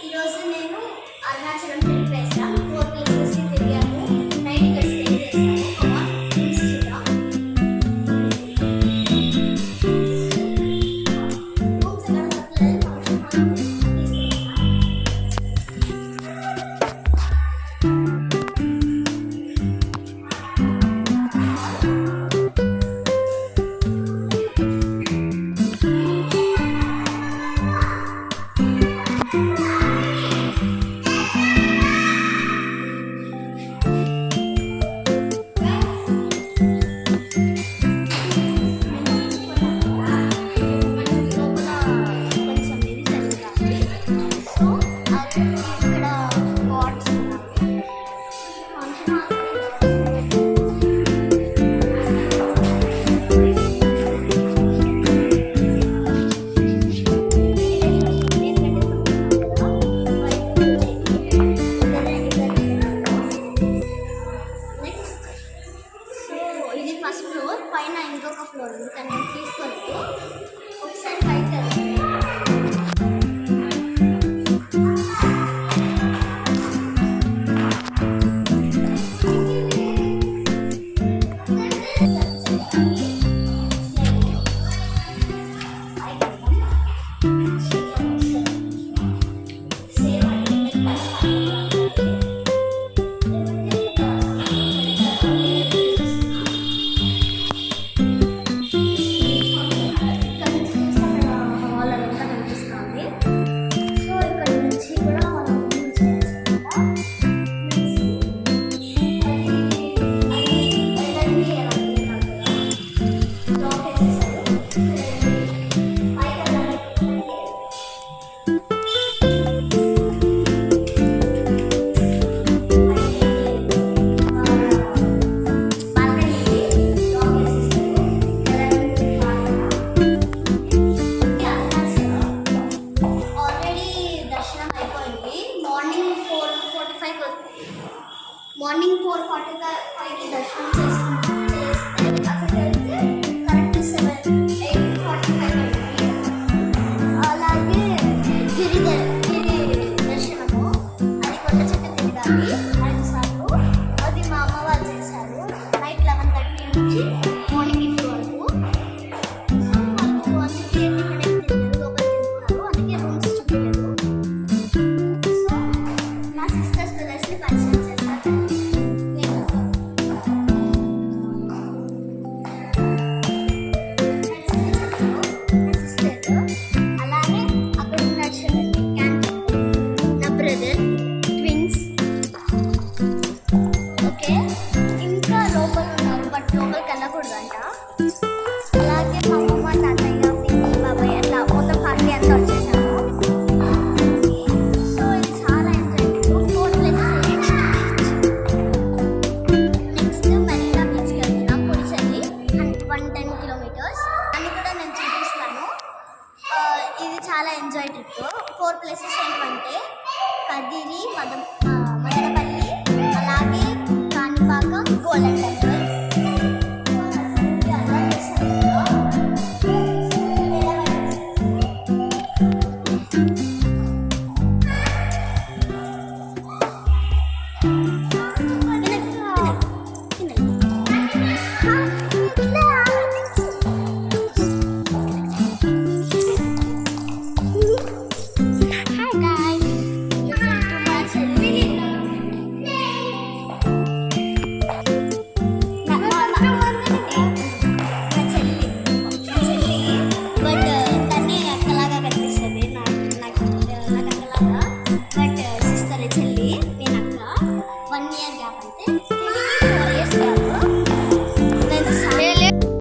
ఈరోజు నేను అరుణాచలం ట్రిప్ వేసాను. 4 ప్లేసెస్ తిరిగాము. నైట్ ఇక్కడ స్టే చేసాము. ఫస్ట్ ఫ్లోర్ పైన ఇంకొక ఫ్లోర్ ఉంది. కానీ నేను తీసుకోలేదు. ఒకసారి పైకి మార్నింగ్ 4:45కి దర్శనం చేస్తే అక్కడికి వెళ్తే కరెక్ట్ 8:45 అయింది. అలాగే గిరి దర్శనము, అది కొండ చెట్టు తిరగాలి 5 సార్లు. అది మా అమ్మ వాళ్ళు చేశారు. నైట్ 11:30 నుంచి మార్నింగ్ 8 వరకు. అందుకే ఇక్కడ తింటారు, లోపల తింటున్నారు. అందుకే రూమ్స్ చూపించారు. సో మా సిస్టర్స్ బ్రదర్స్ని పరిచయం చేస్తారు. ఇంకా లోపల ఉన్నారు, బట్ లోపలికి వెళ్ళకూడదంట. అలాగే మా అమ్మమ్మ, తాతయ్య, పిన్ని, బాబాయ్ అట్లా మొత్తం ఫ్యామిలీ అంతా వచ్చేసాము. సో ఇది చాలా ఎంజాయ్. 4 ప్లేసెస్. నెక్స్ట్ మెరీనా బీచ్కి వెళ్తున్నాం. పులిచెర్లి 110 కిలోమీటర్స్. అని కూడా నేను చూపిస్తాను. ఇది చాలా ఎంజాయ్ ట్రిప్. 4 ప్లేసెస్ ఏంటంటే కదిరి, మదనపల్లి, అలాగే కాణిపాకం, గోల్డెన్ టెంపుల్.